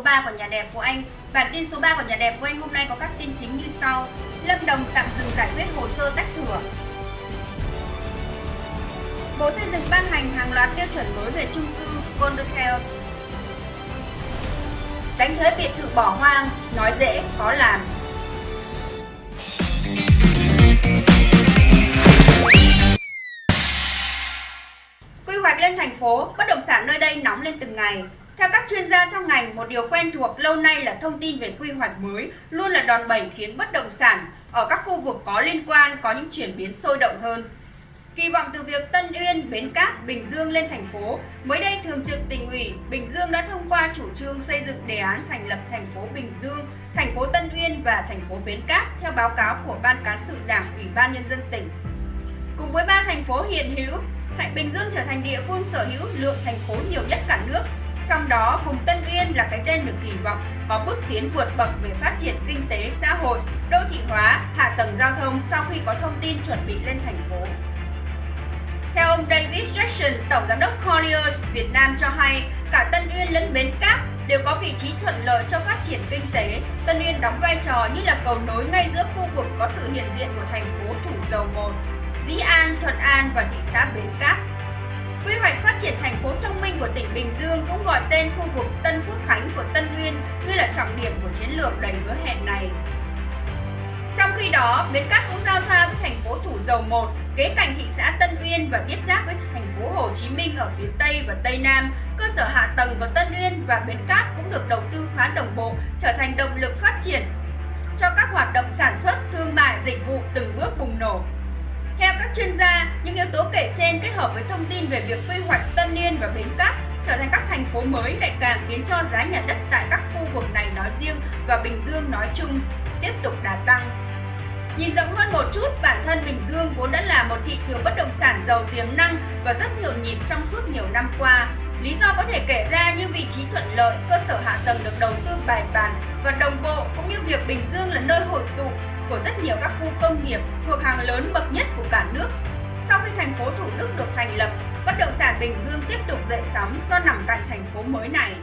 3 của nhà đẹp của anh. Bản tin số 3 của nhà đẹp của anh hôm nay có các tin chính như sau. Lâm Đồng tạm dừng giải quyết hồ sơ tách thửa. Bộ Xây dựng ban hành hàng loạt tiêu chuẩn mới về chung cư Condotel. Đánh thuế biệt thự bỏ hoang, nói dễ, khó làm. Quy hoạch lên thành phố, bất động sản nơi đây nóng lên từng ngày. Theo các chuyên gia trong ngành, một điều quen thuộc lâu nay là thông tin về quy hoạch mới luôn là đòn bẩy khiến bất động sản ở các khu vực có liên quan có những chuyển biến sôi động hơn. Kỳ vọng từ việc Tân Uyên, Bến Cát, Bình Dương lên thành phố, mới đây Thường trực Tỉnh ủy Bình Dương đã thông qua chủ trương xây dựng đề án thành lập thành phố Bình Dương, thành phố Tân Uyên và thành phố Bến Cát theo báo cáo của Ban Cán sự Đảng Ủy ban Nhân dân tỉnh. Cùng với 3 thành phố hiện hữu, Bình Dương trở thành địa phương sở hữu lượng thành phố nhiều nhất cả nước. Trong đó, vùng Tân Uyên là cái tên được kỳ vọng có bước tiến vượt bậc về phát triển kinh tế, xã hội, đô thị hóa, hạ tầng giao thông sau khi có thông tin chuẩn bị lên thành phố. Theo ông David Jackson, Tổng giám đốc Colliers Việt Nam cho hay, cả Tân Uyên lẫn Bến Cát đều có vị trí thuận lợi cho phát triển kinh tế. Tân Uyên đóng vai trò như là cầu nối ngay giữa khu vực có sự hiện diện của thành phố Thủ Dầu Một, Dĩ An, Thuận An và thị xã Bến Cát. Quy hoạch phát triển thành phố thông minh của tỉnh Bình Dương cũng gọi tên khu vực Tân Phước Khánh của Tân Uyên như là trọng điểm của chiến lược đầy hứa hẹn này. Trong khi đó, Bến Cát cũng giao thoa với thành phố Thủ Dầu Một, kế cạnh thị xã Tân Uyên và tiếp giáp với thành phố Hồ Chí Minh ở phía Tây và Tây Nam. Cơ sở hạ tầng của Tân Uyên và Bến Cát cũng được đầu tư khá đồng bộ, trở thành động lực phát triển cho các hoạt động sản xuất, thương mại, dịch vụ từng bước bùng nổ. Theo các chuyên gia, những yếu tố kể trên kết hợp với thông tin về việc quy hoạch Tân Uyên và Bến Cát trở thành các thành phố mới lại càng khiến cho giá nhà đất tại các khu vực này nói riêng và Bình Dương nói chung tiếp tục đà tăng. Nhìn rộng hơn một chút, bản thân Bình Dương vốn đã là một thị trường bất động sản giàu tiềm năng và rất nhộn nhịp trong suốt nhiều năm qua. Lý do có thể kể ra như vị trí thuận lợi, cơ sở hạ tầng được đầu tư bài bản và đồng bộ, cũng như việc Bình Dương là nơi hội tụ của rất nhiều các khu công nghiệp thuộc hàng lớn bậc nhất của cả nước. Sau khi thành phố Thủ Đức được thành lập, bất động sản Bình Dương tiếp tục dậy sóng do nằm cạnh thành phố mới này.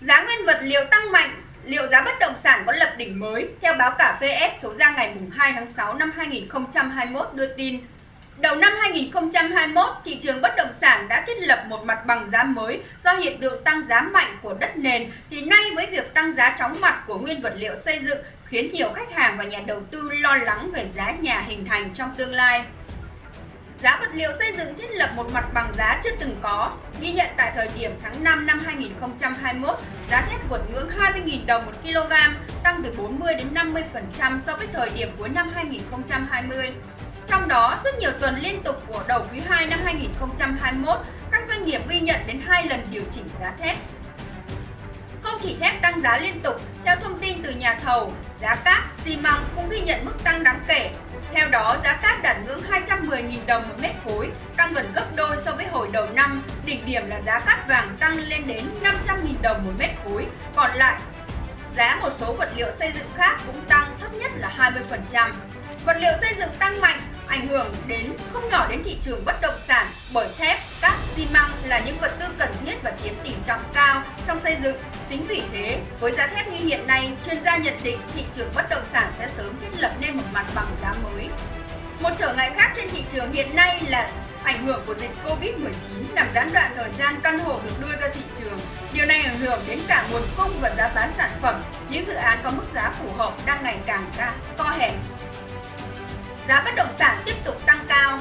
Giá nguyên vật liệu tăng mạnh, liệu giá bất động sản có lập đỉnh mới? Theo báo Cà Phê F số ra ngày 2 tháng 6 năm 2021 đưa tin, đầu năm 2021, thị trường bất động sản đã thiết lập một mặt bằng giá mới do hiện tượng tăng giá mạnh của đất nền, thì nay với việc tăng giá chóng mặt của nguyên vật liệu xây dựng khiến nhiều khách hàng và nhà đầu tư lo lắng về giá nhà hình thành trong tương lai. Giá vật liệu xây dựng thiết lập một mặt bằng giá chưa từng có, ghi nhận tại thời điểm tháng 5 năm 2021, giá thép vượt ngưỡng 20.000 đồng một kg, tăng từ 40 đến 50% so với thời điểm cuối năm 2020. Trong đó, rất nhiều tuần liên tục của đầu quý 2 năm 2021, các doanh nghiệp ghi nhận đến 2 lần điều chỉnh giá thép. Không chỉ thép tăng giá liên tục, theo thông tin từ nhà thầu, giá cát, xi măng cũng ghi nhận mức tăng đáng kể. Theo đó, giá cát đạt ngưỡng 210.000 đồng một mét khối, tăng gần gấp đôi so với hồi đầu năm. Đỉnh điểm là giá cát vàng tăng lên đến 500.000 đồng một mét khối. Còn lại, giá một số vật liệu xây dựng khác cũng tăng, thấp nhất là 20%. Vật liệu xây dựng tăng mạnh, ảnh hưởng không nhỏ đến thị trường bất động sản bởi thép, cát, xi măng là những vật tư cần thiết và chiếm tỷ trọng cao trong xây dựng. Chính vì thế, với giá thép như hiện nay, chuyên gia nhận định thị trường bất động sản sẽ sớm thiết lập nên một mặt bằng giá mới. Một trở ngại khác trên thị trường hiện nay là ảnh hưởng của dịch Covid-19 làm gián đoạn thời gian căn hộ được đưa ra thị trường. Điều này ảnh hưởng đến cả nguồn cung và giá bán sản phẩm. Những dự án có mức giá phù hợp đang ngày càng co hẹp. Giá bất động sản tiếp tục tăng cao.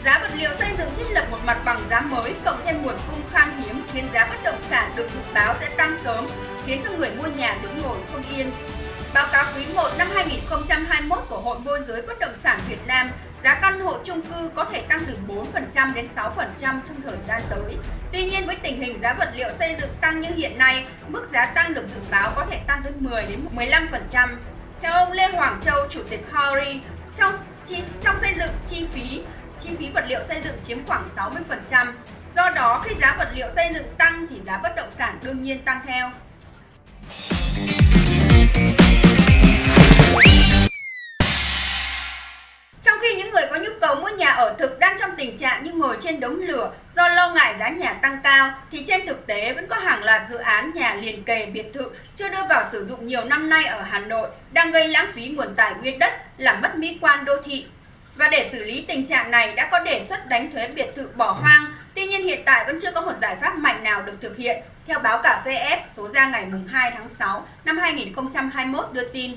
Giá vật liệu xây dựng thiết lập một mặt bằng giá mới cộng thêm nguồn cung khan hiếm khiến giá bất động sản được dự báo sẽ tăng sớm, khiến cho người mua nhà đứng ngồi không yên. Báo cáo quý 1 năm 2021 của Hội Môi giới Bất động sản Việt Nam, giá căn hộ chung cư có thể tăng từ 4% đến 6% trong thời gian tới. Tuy nhiên, với tình hình giá vật liệu xây dựng tăng như hiện nay, mức giá tăng được dự báo có thể tăng tới 10 đến 15%. Theo ông Lê Hoàng Châu, Chủ tịch Hori, trong xây dựng chi phí vật liệu xây dựng chiếm khoảng 60%. Do đó, khi giá vật liệu xây dựng tăng thì giá bất động sản đương nhiên tăng theo. Trong khi những người có nhu cầu cầu mua nhà ở thực đang trong tình trạng như ngồi trên đống lửa do lo ngại giá nhà tăng cao, thì trên thực tế vẫn có hàng loạt dự án nhà liền kề biệt thự chưa đưa vào sử dụng nhiều năm nay ở Hà Nội đang gây lãng phí nguồn tài nguyên đất, làm mất mỹ quan đô thị. Và để xử lý tình trạng này đã có đề xuất đánh thuế biệt thự bỏ hoang, tuy nhiên hiện tại vẫn chưa có một giải pháp mạnh nào được thực hiện, theo báo Cà Phê F số ra ngày 2 tháng 6 năm 2021 đưa tin.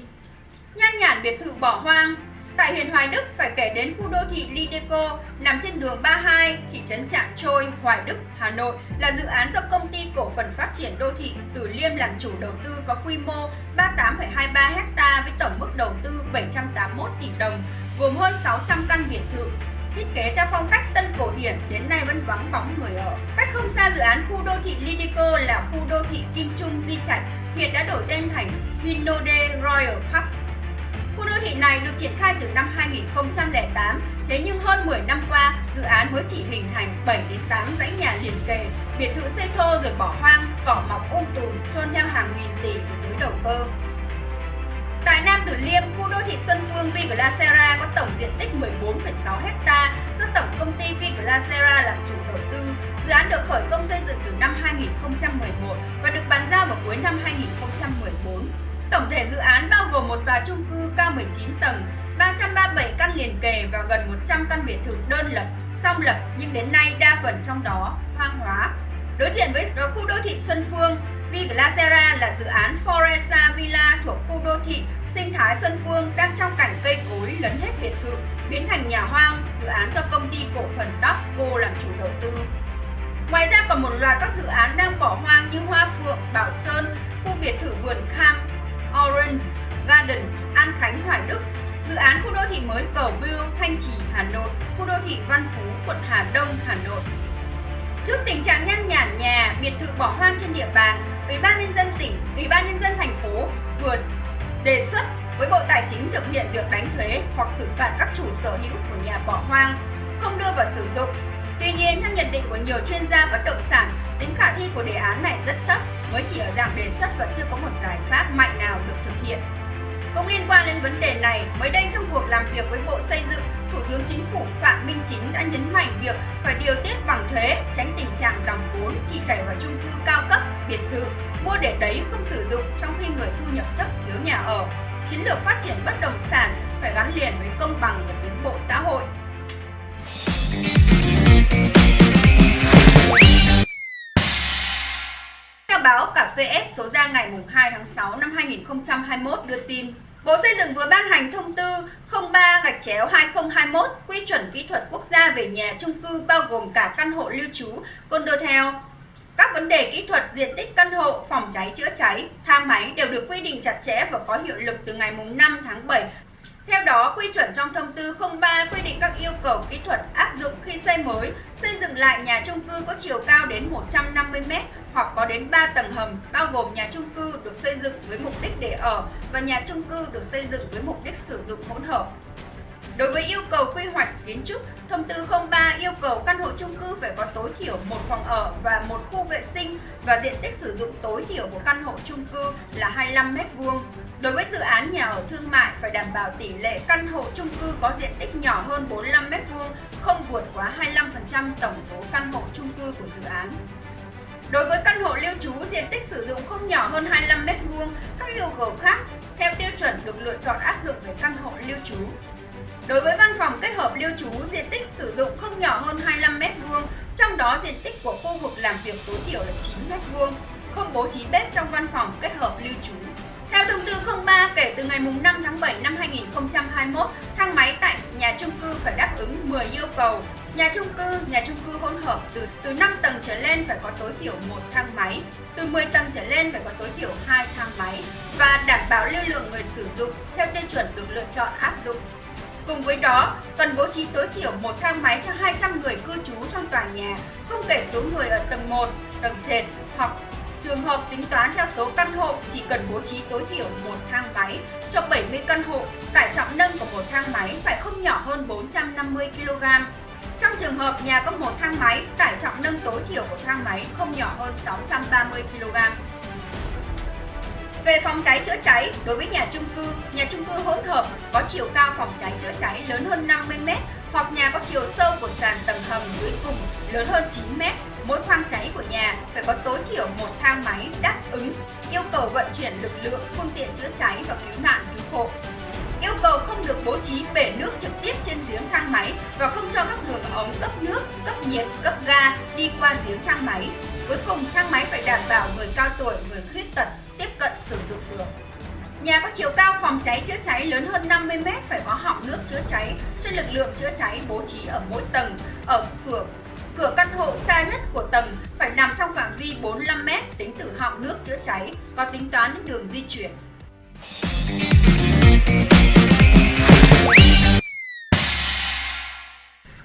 Nhan nhản biệt thự bỏ hoang. Tại huyện Hoài Đức phải kể đến khu đô thị Lideco nằm trên đường 32, thị trấn Trạm Trôi, Hoài Đức, Hà Nội là dự án do Công ty Cổ phần Phát triển Đô thị Từ Liêm làm chủ đầu tư có quy mô 38,23 ha với tổng mức đầu tư 781 tỷ đồng, gồm hơn 600 căn biệt thự. Thiết kế theo phong cách tân cổ điển, đến nay vẫn vắng bóng người ở. Cách không xa dự án khu đô thị Lideco là khu đô thị Kim Trung Di Trạch, hiện đã đổi tên thành Vinode Royal Park. Khu đô thị này được triển khai từ năm 2008, thế nhưng hơn 10 năm qua, dự án mới chỉ hình thành 7 đến 8 dãy nhà liền kề, biệt thự xây thô rồi bỏ hoang, cỏ mọc tùm, chôn theo hàng nghìn tỷ của giới đầu cơ. Tại Nam Từ Liêm, khu đô thị Xuân Phương Viglacera có tổng diện tích 14,6 ha do tổng công ty Viglacera làm chủ đầu tư. Dự án được khởi công xây dựng từ năm 2011 và được bàn giao vào cuối năm 2014. Tổng thể dự án bao gồm một tòa chung cư cao 19 tầng, 337 căn liền kề và gần 100 căn biệt thự đơn lập, song lập nhưng đến nay đa phần trong đó hoang hóa. Đối diện với khu đô thị Xuân Phương, Viglacera là dự án Foresta Villa thuộc khu đô thị sinh thái Xuân Phương đang trong cảnh cây cối lấn hết biệt thự, biến thành nhà hoang, dự án do Công ty Cổ phần Tasco làm chủ đầu tư. Ngoài ra còn một loạt các dự án đang bỏ hoang như Hoa Phượng, Bảo Sơn, khu biệt thự vườn Cam, Orange Garden, An Khánh, Hoài Đức, dự án khu đô thị mới Cầu Bưu, Thanh Trì, Hà Nội, khu đô thị Văn Phú, quận Hà Đông, Hà Nội. Trước tình trạng nhan nhản nhà, biệt thự bỏ hoang trên địa bàn, Ủy ban nhân dân tỉnh, Ủy ban nhân dân thành phố vừa đề xuất với Bộ Tài chính thực hiện việc đánh thuế hoặc xử phạt các chủ sở hữu của nhà bỏ hoang không đưa vào sử dụng. Tuy nhiên, theo nhận định của nhiều chuyên gia bất động sản, tính khả thi của đề án này rất thấp, mới chỉ ở dạng đề xuất và chưa có một giải pháp mạnh nào được thực hiện. Cũng liên quan đến vấn đề này, mới đây trong cuộc làm việc với Bộ Xây dựng, Thủ tướng Chính phủ Phạm Minh Chính đã nhấn mạnh việc phải điều tiết bằng thuế, tránh tình trạng dòng vốn chỉ chảy vào chung cư cao cấp, biệt thự, mua để đấy không sử dụng trong khi người thu nhập thấp thiếu nhà ở. Chiến lược phát triển bất động sản phải gắn liền với công bằng và tiến bộ xã hội. Theo báo Cà Phê F số ra ngày 2 tháng 6 năm 2021 đưa tin, Bộ Xây dựng vừa ban hành thông tư 03/2021 quy chuẩn kỹ thuật quốc gia về nhà chung cư bao gồm cả căn hộ lưu trú, condotel. Các vấn đề kỹ thuật, diện tích căn hộ, phòng cháy chữa cháy, thang máy đều được quy định chặt chẽ và có hiệu lực từ ngày 5 tháng 7. Theo đó, quy chuẩn trong thông tư 03 quy định các yêu cầu kỹ thuật áp dụng khi xây mới, xây dựng lại nhà chung cư có chiều cao đến 150 m hoặc có đến 3 tầng hầm, bao gồm nhà chung cư được xây dựng với mục đích để ở và nhà chung cư được xây dựng với mục đích sử dụng hỗn hợp. Đối với yêu cầu quy hoạch kiến trúc, thông tư 03 yêu cầu căn hộ chung cư phải có tối thiểu một phòng ở và một khu vệ sinh và diện tích sử dụng tối thiểu của căn hộ chung cư là 25 m². Đối với dự án nhà ở thương mại phải đảm bảo tỷ lệ căn hộ chung cư có diện tích nhỏ hơn 45 m², không vượt quá 25% tổng số căn hộ chung cư của dự án. Đối với căn hộ lưu trú, diện tích sử dụng không nhỏ hơn 25 m², các yêu cầu khác theo tiêu chuẩn được lựa chọn áp dụng về căn hộ lưu trú. Đối với văn phòng kết hợp lưu trú, diện tích sử dụng không nhỏ hơn 25 m², trong đó diện tích của khu vực làm việc tối thiểu là 9 m², không bố trí bếp trong văn phòng kết hợp lưu trú. Theo thông tư 03, kể từ ngày 5 tháng 7 năm 2021, thang máy tại nhà chung cư phải đáp ứng 10 yêu cầu. Nhà chung cư hỗn hợp từ 5 tầng trở lên phải có tối thiểu 1 thang máy, từ 10 tầng trở lên phải có tối thiểu 2 thang máy và đảm bảo lưu lượng người sử dụng theo tiêu chuẩn được lựa chọn áp dụng. Cùng với đó, cần bố trí tối thiểu 1 thang máy cho 200 người cư trú trong tòa nhà, không kể số người ở tầng 1, tầng trệt, hoặc trường hợp tính toán theo số căn hộ thì cần bố trí tối thiểu 1 thang máy cho 70 căn hộ, tải trọng nâng của một thang máy phải không nhỏ hơn 450 kg. Trong trường hợp nhà có một thang máy, tải trọng nâng tối thiểu của thang máy không nhỏ hơn 630 kg. Về phòng cháy chữa cháy, đối với nhà chung cư hỗn hợp có chiều cao phòng cháy chữa cháy lớn hơn 50 m hoặc nhà có chiều sâu của sàn tầng hầm dưới cùng lớn hơn 9 m. Mỗi khoang cháy của nhà phải có tối thiểu một thang máy đáp ứng yêu cầu vận chuyển lực lượng, phương tiện chữa cháy và cứu nạn cứu hộ. Yêu cầu không được bố trí bể nước trực tiếp trên giếng thang máy và không cho các đường ống cấp nước, cấp nhiệt, cấp ga đi qua giếng thang máy. Cuối cùng, thang máy phải đảm bảo người cao tuổi, người khuyết tật tiếp cận sử dụng được. Nhà có chiều cao phòng cháy chữa cháy lớn hơn 50 m phải có họng nước chữa cháy cho lực lượng chữa cháy bố trí ở mỗi tầng. Ở cửa căn hộ xa nhất của tầng phải nằm trong phạm vi 45 m tính từ họng nước chữa cháy, có tính toán đến đường di chuyển.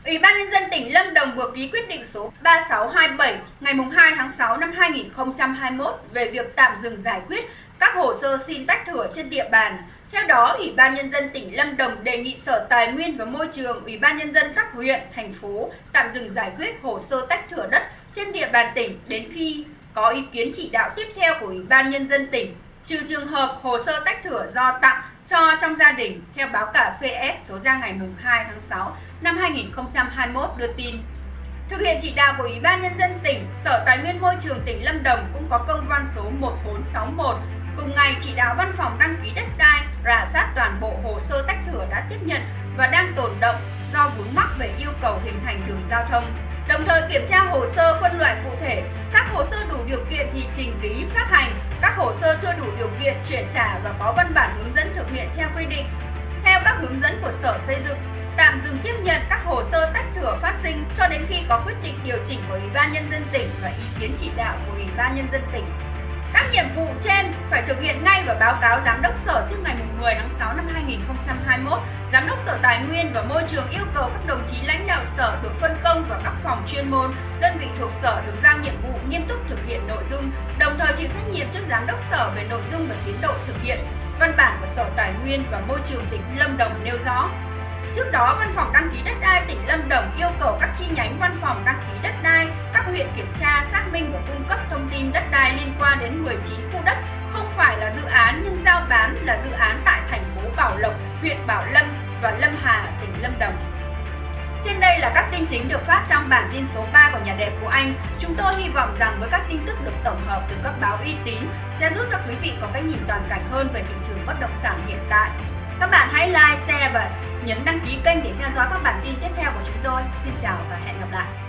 Ủy ban Nhân dân tỉnh Lâm Đồng vừa ký quyết định số 3627 ngày 2 tháng 6 năm 2021 về việc tạm dừng giải quyết các hồ sơ xin tách thửa trên địa bàn. Theo đó, Ủy ban Nhân dân tỉnh Lâm Đồng đề nghị Sở Tài nguyên và Môi trường, Ủy ban Nhân dân các huyện, thành phố tạm dừng giải quyết hồ sơ tách thửa đất trên địa bàn tỉnh đến khi có ý kiến chỉ đạo tiếp theo của Ủy ban Nhân dân tỉnh, trừ trường hợp hồ sơ tách thửa do tặng cho trong gia đình, theo báo Cà Phê S số ra ngày 2 tháng 6 năm 2021 đưa tin. Thực hiện chỉ đạo của Ủy ban Nhân dân tỉnh, Sở Tài nguyên Môi trường tỉnh Lâm Đồng cũng có công văn số 1461. Cùng ngày, chỉ đạo Văn phòng đăng ký đất đai rà soát toàn bộ hồ sơ tách thửa đã tiếp nhận và đang tồn động do vướng mắc về yêu cầu hình thành đường giao thông. Đồng thời kiểm tra hồ sơ phân loại cụ thể, các hồ sơ đủ điều kiện thì trình ký phát hành, các hồ sơ chưa đủ điều kiện chuyển trả và có văn bản hướng dẫn thực hiện theo quy định. Theo các hướng dẫn của Sở Xây dựng, tạm dừng tiếp nhận các hồ sơ tách thửa phát sinh cho đến khi có quyết định điều chỉnh của Ủy ban Nhân dân tỉnh và ý kiến chỉ đạo của Ủy ban Nhân dân tỉnh. Các nhiệm vụ trên phải thực hiện ngay và báo cáo Giám đốc Sở trước ngày 10 tháng 6 năm 2021. Giám đốc Sở Tài nguyên và Môi trường yêu cầu các đồng chí lãnh đạo Sở được phân công vào các phòng chuyên môn, đơn vị thuộc Sở được giao nhiệm vụ nghiêm túc thực hiện nội dung, đồng thời chịu trách nhiệm trước Giám đốc Sở về nội dung và tiến độ thực hiện. Văn bản của Sở Tài nguyên và Môi trường tỉnh Lâm Đồng nêu rõ. Trước đó, Văn phòng đăng ký đất đai tỉnh Lâm Đồng yêu cầu các chi nhánh Văn phòng đăng ký đất đai, các huyện kiểm tra, xác minh và cung cấp thông tin đất đai liên quan đến 19 khu đất không phải là dự án nhưng giao bán là dự án tại thành phố Bảo Lộc, huyện Bảo Lâm và Lâm Hà, tỉnh Lâm Đồng. Trên đây là các tin chính được phát trong bản tin số 3 của Nhà đẹp của Anh. Chúng tôi hy vọng rằng với các tin tức được tổng hợp từ các báo uy tín sẽ giúp cho quý vị có cái nhìn toàn cảnh hơn về thị trường bất động sản hiện tại. Các bạn hãy like, share và nhấn đăng ký kênh để theo dõi các bản tin tiếp theo của chúng tôi. Xin chào và hẹn gặp lại!